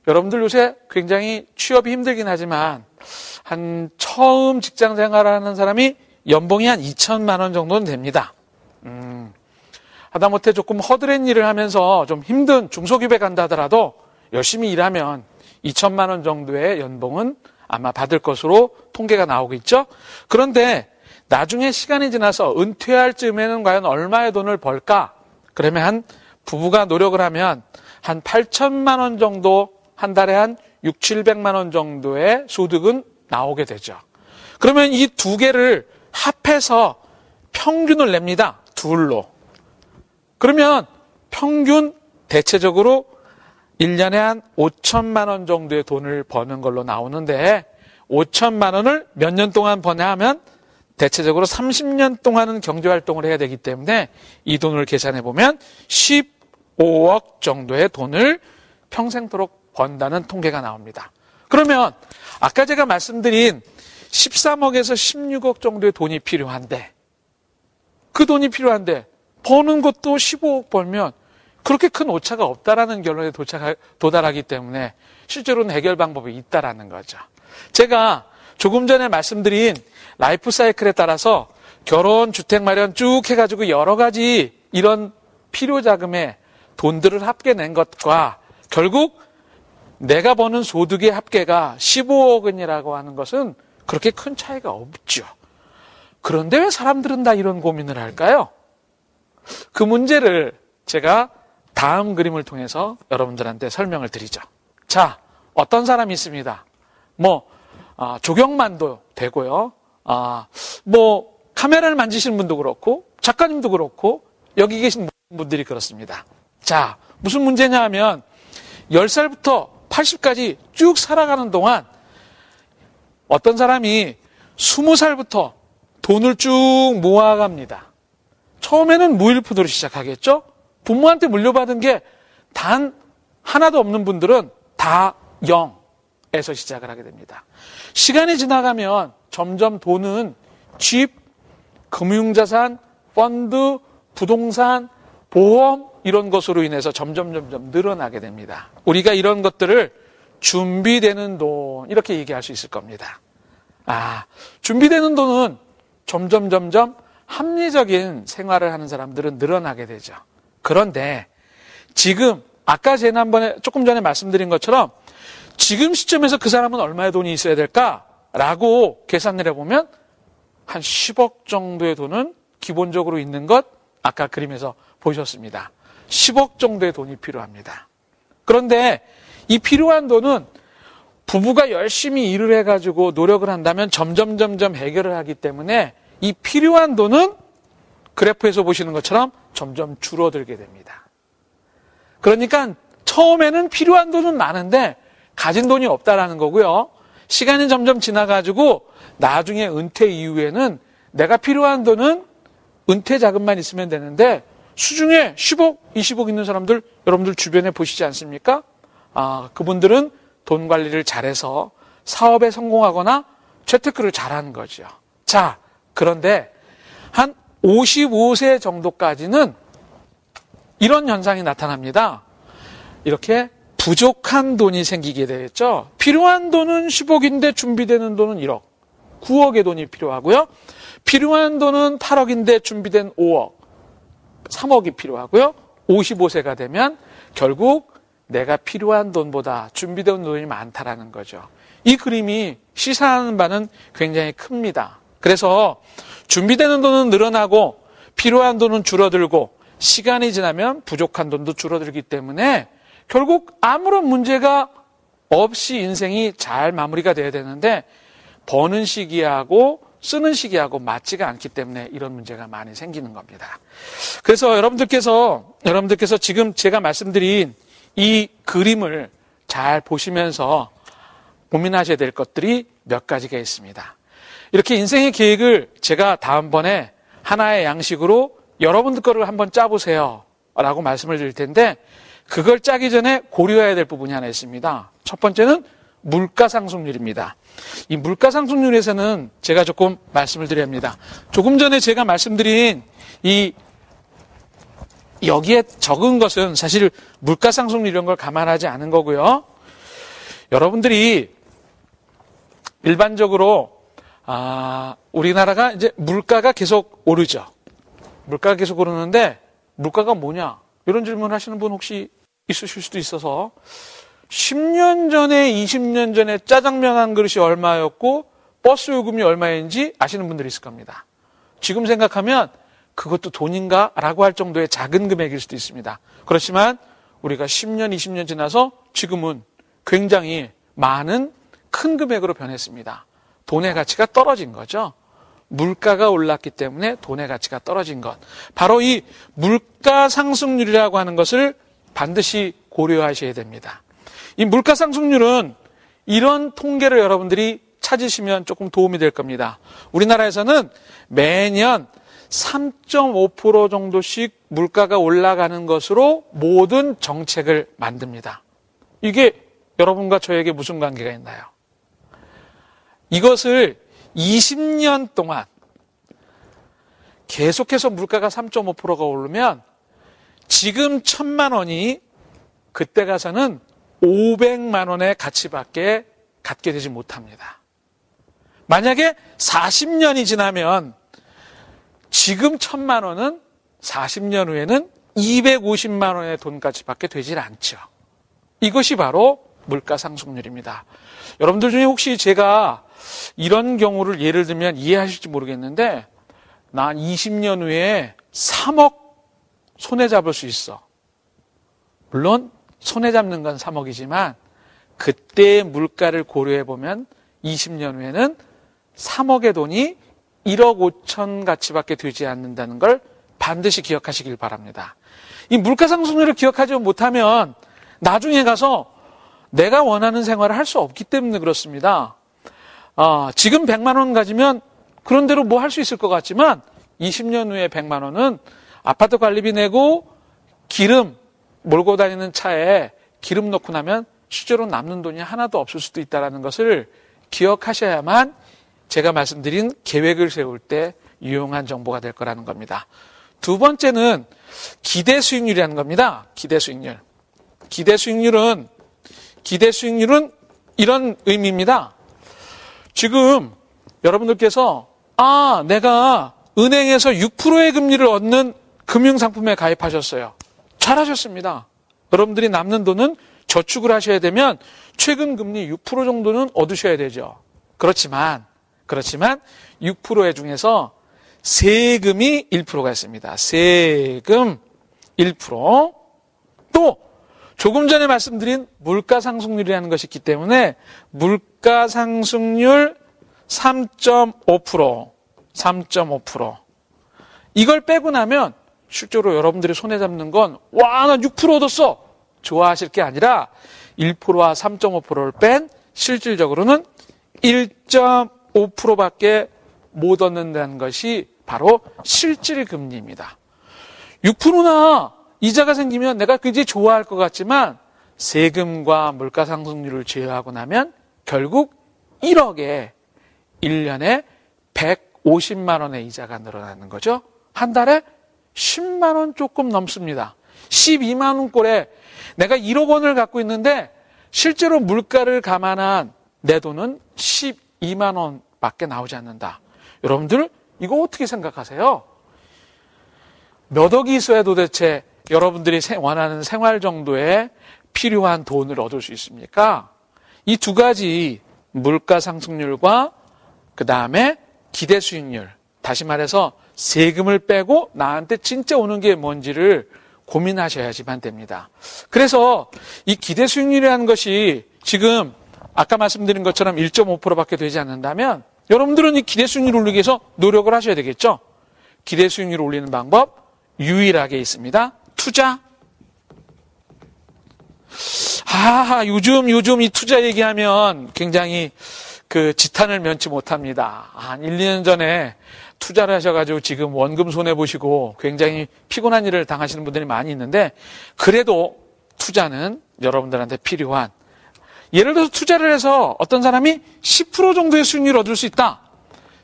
여러분들 요새 굉장히 취업이 힘들긴 하지만 처음 직장 생활하는 사람이 연봉이 한 2천만 원 정도는 됩니다. 하다못해 조금 허드렛 일을 하면서 좀 힘든 중소기업에 간다 하더라도 열심히 일하면 2천만 원 정도의 연봉은 아마 받을 것으로 통계가 나오고 있죠. 그런데 나중에 시간이 지나서 은퇴할 즈음에는 과연 얼마의 돈을 벌까? 그러면 한 부부가 노력을 하면 한 8천만 원 정도, 한 달에 한 6, 700만 원 정도의 소득은 나오게 되죠. 그러면 이 두 개를 합해서 평균을 냅니다. 둘로. 그러면 평균 대체적으로 1년에 한 5천만 원 정도의 돈을 버는 걸로 나오는데 5천만 원을 몇 년 동안 버냐 하면 대체적으로 30년 동안은 경제활동을 해야 되기 때문에 이 돈을 계산해 보면 15억 정도의 돈을 평생토록 번다는 통계가 나옵니다. 그러면 아까 제가 말씀드린 13억에서 16억 정도의 돈이 필요한데 그 돈이 필요한데 버는 것도 15억 벌면 그렇게 큰 오차가 없다라는 결론에 도달하기 때문에 실제로는 해결 방법이 있다라는 거죠. 제가 조금 전에 말씀드린 라이프 사이클에 따라서 결혼, 주택 마련 쭉 해가지고 여러 가지 이런 필요 자금에 돈들을 합계낸 것과 결국 내가 버는 소득의 합계가 15억 원이라고 하는 것은 그렇게 큰 차이가 없죠. 그런데 왜 사람들은 다 이런 고민을 할까요? 그 문제를 제가 다음 그림을 통해서 여러분들한테 설명을 드리죠. 자, 어떤 사람이 있습니다. 조경만도 되고요. 카메라를 만지시는 분도 그렇고 작가님도 그렇고 여기 계신 분들이 그렇습니다. 자, 무슨 문제냐 하면 10살부터 80까지 쭉 살아가는 동안 어떤 사람이 20살부터 돈을 쭉 모아갑니다. 처음에는 무일푼으로 시작하겠죠? 부모한테 물려받은 게 단 하나도 없는 분들은 다 0에서 시작을 하게 됩니다. 시간이 지나가면 점점 돈은 집, 금융자산, 펀드, 부동산, 보험 이런 것으로 인해서 점점 늘어나게 됩니다. 우리가 이런 것들을 준비되는 돈 이렇게 얘기할 수 있을 겁니다. 준비되는 돈은 점점 합리적인 생활을 하는 사람들은 늘어나게 되죠. 그런데 지금 아까 지난번에 조금 전에 말씀드린 것처럼 지금 시점에서 그 사람은 얼마의 돈이 있어야 될까라고 계산을 해보면 한 10억 정도의 돈은 기본적으로 있는 것 아까 그림에서 보셨습니다. 10억 정도의 돈이 필요합니다. 그런데 이 필요한 돈은 부부가 열심히 일을 해가지고 노력을 한다면 점점 해결을 하기 때문에 이 필요한 돈은 그래프에서 보시는 것처럼 점점 줄어들게 됩니다. 그러니까 처음에는 필요한 돈은 많은데 가진 돈이 없다라는 거고요. 시간이 점점 지나가지고 나중에 은퇴 이후에는 내가 필요한 돈은 은퇴 자금만 있으면 되는데 수중에 10억, 20억 있는 사람들 여러분들 주변에 보시지 않습니까? 그분들은 돈 관리를 잘해서 사업에 성공하거나 재테크를 잘하는 거죠. 자, 그런데 한 55세 정도까지는 이런 현상이 나타납니다. 이렇게 부족한 돈이 생기게 되겠죠. 필요한 돈은 10억인데 준비되는 돈은 1억, 9억의 돈이 필요하고요. 필요한 돈은 8억인데 준비된 5억, 3억이 필요하고요. 55세가 되면 결국 내가 필요한 돈보다 준비된 돈이 많다라는 거죠. 이 그림이 시사하는 바는 굉장히 큽니다. 그래서 준비되는 돈은 늘어나고 필요한 돈은 줄어들고 시간이 지나면 부족한 돈도 줄어들기 때문에 결국 아무런 문제가 없이 인생이 잘 마무리가 돼야 되는데 버는 시기하고 쓰는 시기하고 맞지가 않기 때문에 이런 문제가 많이 생기는 겁니다. 그래서 여러분들께서 지금 제가 말씀드린 이 그림을 잘 보시면서 고민하셔야 될 것들이 몇 가지가 있습니다. 이렇게 인생의 계획을 제가 다음번에 하나의 양식으로 여러분들 거를 한번 짜보세요 라고 말씀을 드릴 텐데 그걸 짜기 전에 고려해야 될 부분이 하나 있습니다. 첫 번째는 물가상승률입니다. 이 물가상승률에서는 제가 조금 말씀을 드려야 합니다. 조금 전에 제가 말씀드린 여기에 적은 것은 사실 물가상승률 이런 걸 감안하지 않은 거고요. 여러분들이 일반적으로 우리나라가 이제 물가가 계속 오르죠. 물가가 계속 오르는데 물가가 뭐냐? 이런 질문 하시는 분 혹시 있으실 수도 있어서 10년 전에 20년 전에 짜장면 한 그릇이 얼마였고 버스 요금이 얼마인지 아시는 분들이 있을 겁니다. 지금 생각하면 그것도 돈인가? 라고 할 정도의 작은 금액일 수도 있습니다. 그렇지만 우리가 10년, 20년 지나서 지금은 굉장히 많은 큰 금액으로 변했습니다. 돈의 가치가 떨어진 거죠. 물가가 올랐기 때문에 돈의 가치가 떨어진 것. 바로 이 물가 상승률이라고 하는 것을 반드시 고려하셔야 됩니다. 이 물가 상승률은 이런 통계를 여러분들이 찾으시면 조금 도움이 될 겁니다. 우리나라에서는 매년 3.5% 정도씩 물가가 올라가는 것으로 모든 정책을 만듭니다. 이게 여러분과 저에게 무슨 관계가 있나요? 이것을 20년 동안 계속해서 물가가 3.5%가 오르면 지금 1,000만 원이 그때 가서는 500만 원의 가치밖에 갖게 되지 못합니다. 만약에 40년이 지나면 지금 1,000만 원은 40년 후에는 250만 원의 돈가치밖에 되질 않죠. 이것이 바로 물가 상승률입니다. 여러분들 중에 혹시 제가 이런 경우를 예를 들면 이해하실지 모르겠는데 난 20년 후에 3억 손에 잡을 수 있어. 물론 손에 잡는 건 3억이지만 그때의 물가를 고려해 보면 20년 후에는 3억의 돈이 1억 5천 가치밖에 되지 않는다는 걸 반드시 기억하시길 바랍니다. 이 물가 상승률을 기억하지 못하면 나중에 가서 내가 원하는 생활을 할 수 없기 때문에 그렇습니다. 지금 100만 원 가지면 그런 대로 뭐 할 수 있을 것 같지만 20년 후에 100만 원은 아파트 관리비 내고 기름 몰고 다니는 차에 기름 넣고 나면 실제로 남는 돈이 하나도 없을 수도 있다는 것을 기억하셔야만 제가 말씀드린 계획을 세울 때 유용한 정보가 될 거라는 겁니다. 두 번째는 기대 수익률이라는 겁니다. 기대 수익률. 기대 수익률은 이런 의미입니다. 지금 여러분들께서 내가 은행에서 6%의 금리를 얻는 금융상품에 가입하셨어요. 잘하셨습니다. 여러분들이 남는 돈은 저축을 하셔야 되면 최근 금리 6% 정도는 얻으셔야 되죠. 그렇지만 6%의 중에서 세금이 1%가 있습니다. 세금 1%. 또 조금 전에 말씀드린 물가 상승률이라는 것이 있기 때문에 물가 상승률 3.5%. 이걸 빼고 나면 실제로 여러분들이 손에 잡는 건 나 6% 얻었어. 좋아하실 게 아니라 1%와 3.5%를 뺀 실질적으로는 1.5%밖에 못 얻는다는 것이 바로 실질금리입니다. 6%나 이자가 생기면 내가 굉장히 좋아할 것 같지만 세금과 물가 상승률을 제외하고 나면 결국 1억에 1년에 150만 원의 이자가 늘어나는 거죠. 한 달에 10만 원 조금 넘습니다. 12만 원 꼴에 내가 1억 원을 갖고 있는데 실제로 물가를 감안한 내 돈은 12만 원밖에 나오지 않는다. 여러분들 이거 어떻게 생각하세요? 몇 억이 있어야 도대체 여러분들이 원하는 생활 정도에 필요한 돈을 얻을 수 있습니까? 이 두 가지 물가 상승률과 그 다음에 기대 수익률, 다시 말해서 세금을 빼고 나한테 진짜 오는 게 뭔지를 고민하셔야지만 됩니다. 그래서 이 기대 수익률이라는 것이 지금 아까 말씀드린 것처럼 1.5%밖에 되지 않는다면 여러분들은 이 기대 수익률을 올리기 위해서 노력을 하셔야 되겠죠. 기대 수익률을 올리는 방법 유일하게 있습니다. 투자. 요즘 이 투자 얘기하면 굉장히 지탄을 면치 못합니다. 한 1, 2년 전에 투자를 하셔가지고 지금 원금 손해보시고 굉장히 피곤한 일을 당하시는 분들이 많이 있는데 그래도 투자는 여러분들한테 필요한, 예를 들어서 투자를 해서 어떤 사람이 10% 정도의 수익률을 얻을 수 있다.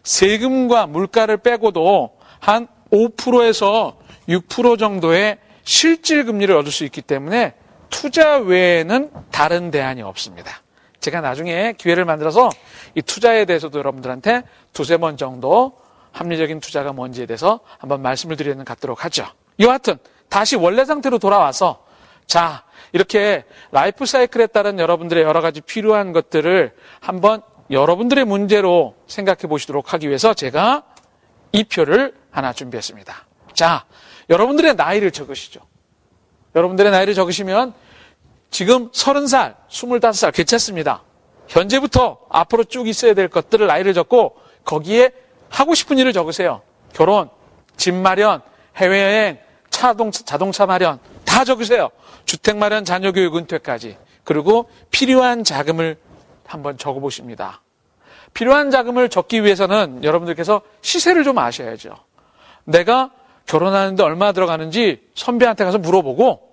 세금과 물가를 빼고도 한 5%에서 6% 정도의 실질 금리를 얻을 수 있기 때문에 투자 외에는 다른 대안이 없습니다. 제가 나중에 기회를 만들어서 이 투자에 대해서도 여러분들한테 두세 번 정도 합리적인 투자가 뭔지에 대해서 한번 말씀을 드리는 갖도록 하죠. 여하튼 다시 원래 상태로 돌아와서 자, 이렇게 라이프 사이클에 따른 여러분들의 여러 가지 필요한 것들을 한번 여러분들의 문제로 생각해 보시도록 하기 위해서 제가 이 표를 하나 준비했습니다. 자, 여러분들의 나이를 적으시죠. 여러분들의 나이를 적으시면 지금 30살, 25살 괜찮습니다. 현재부터 앞으로 쭉 있어야 될 것들을 나이를 적고 거기에 하고 싶은 일을 적으세요. 결혼, 집 마련, 해외여행, 자동차 마련 다 적으세요. 주택 마련, 자녀 교육, 은퇴까지. 그리고 필요한 자금을 한번 적어보십니다. 필요한 자금을 적기 위해서는 여러분들께서 시세를 좀 아셔야죠. 내가 결혼하는데 얼마 들어가는지 선배한테 가서 물어보고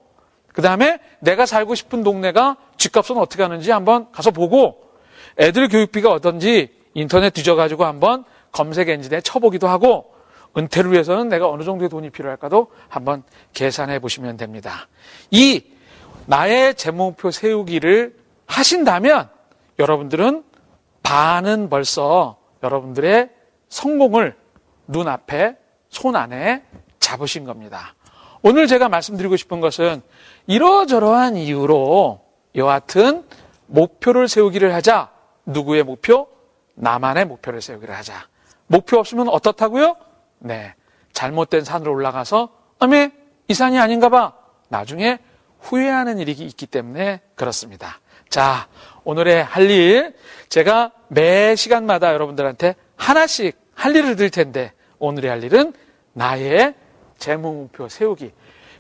그 다음에 내가 살고 싶은 동네가 집값은 어떻게 하는지 한번 가서 보고 애들 교육비가 어떤지 인터넷 뒤져가지고 한번 검색 엔진에 쳐보기도 하고 은퇴를 위해서는 내가 어느 정도의 돈이 필요할까도 한번 계산해 보시면 됩니다. 이 나의 재무목표 세우기를 하신다면 여러분들은 반은 벌써 여러분들의 성공을 눈앞에 손 안에 잡으신 겁니다. 오늘 제가 말씀드리고 싶은 것은 이러저러한 이유로 여하튼 목표를 세우기를 하자. 누구의 목표? 나만의 목표를 세우기를 하자. 목표 없으면 어떻다고요? 네, 잘못된 산으로 올라가서 어메 이 산이 아닌가 봐. 나중에 후회하는 일이 있기 때문에 그렇습니다. 자, 오늘의 할 일 제가 매 시간마다 여러분들한테 하나씩 할 일을 드릴 텐데 오늘의 할 일은 나의 재무목표 세우기.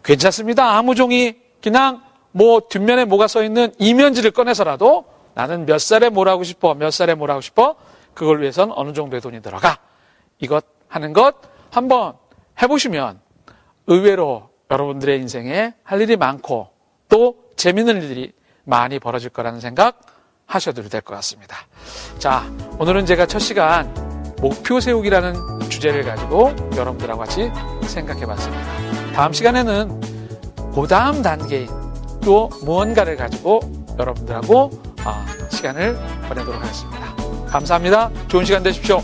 괜찮습니다. 아무 종이 그냥 뭐 뒷면에 뭐가 써있는 이면지를 꺼내서라도 나는 몇 살에 뭘 하고 싶어, 몇 살에 뭘 하고 싶어, 그걸 위해서는 어느 정도의 돈이 들어가. 이것 하는 것 한번 해보시면 의외로 여러분들의 인생에 할 일이 많고 또 재미있는 일들이 많이 벌어질 거라는 생각 하셔도 될 것 같습니다. 자, 오늘은 제가 첫 시간 목표 세우기라는 주제를 가지고 여러분들하고 같이 생각해 봤습니다. 다음 시간에는 그 다음 단계인 또 무언가를 가지고 여러분들하고 시간을 보내도록 하겠습니다. 감사합니다. 좋은 시간 되십시오.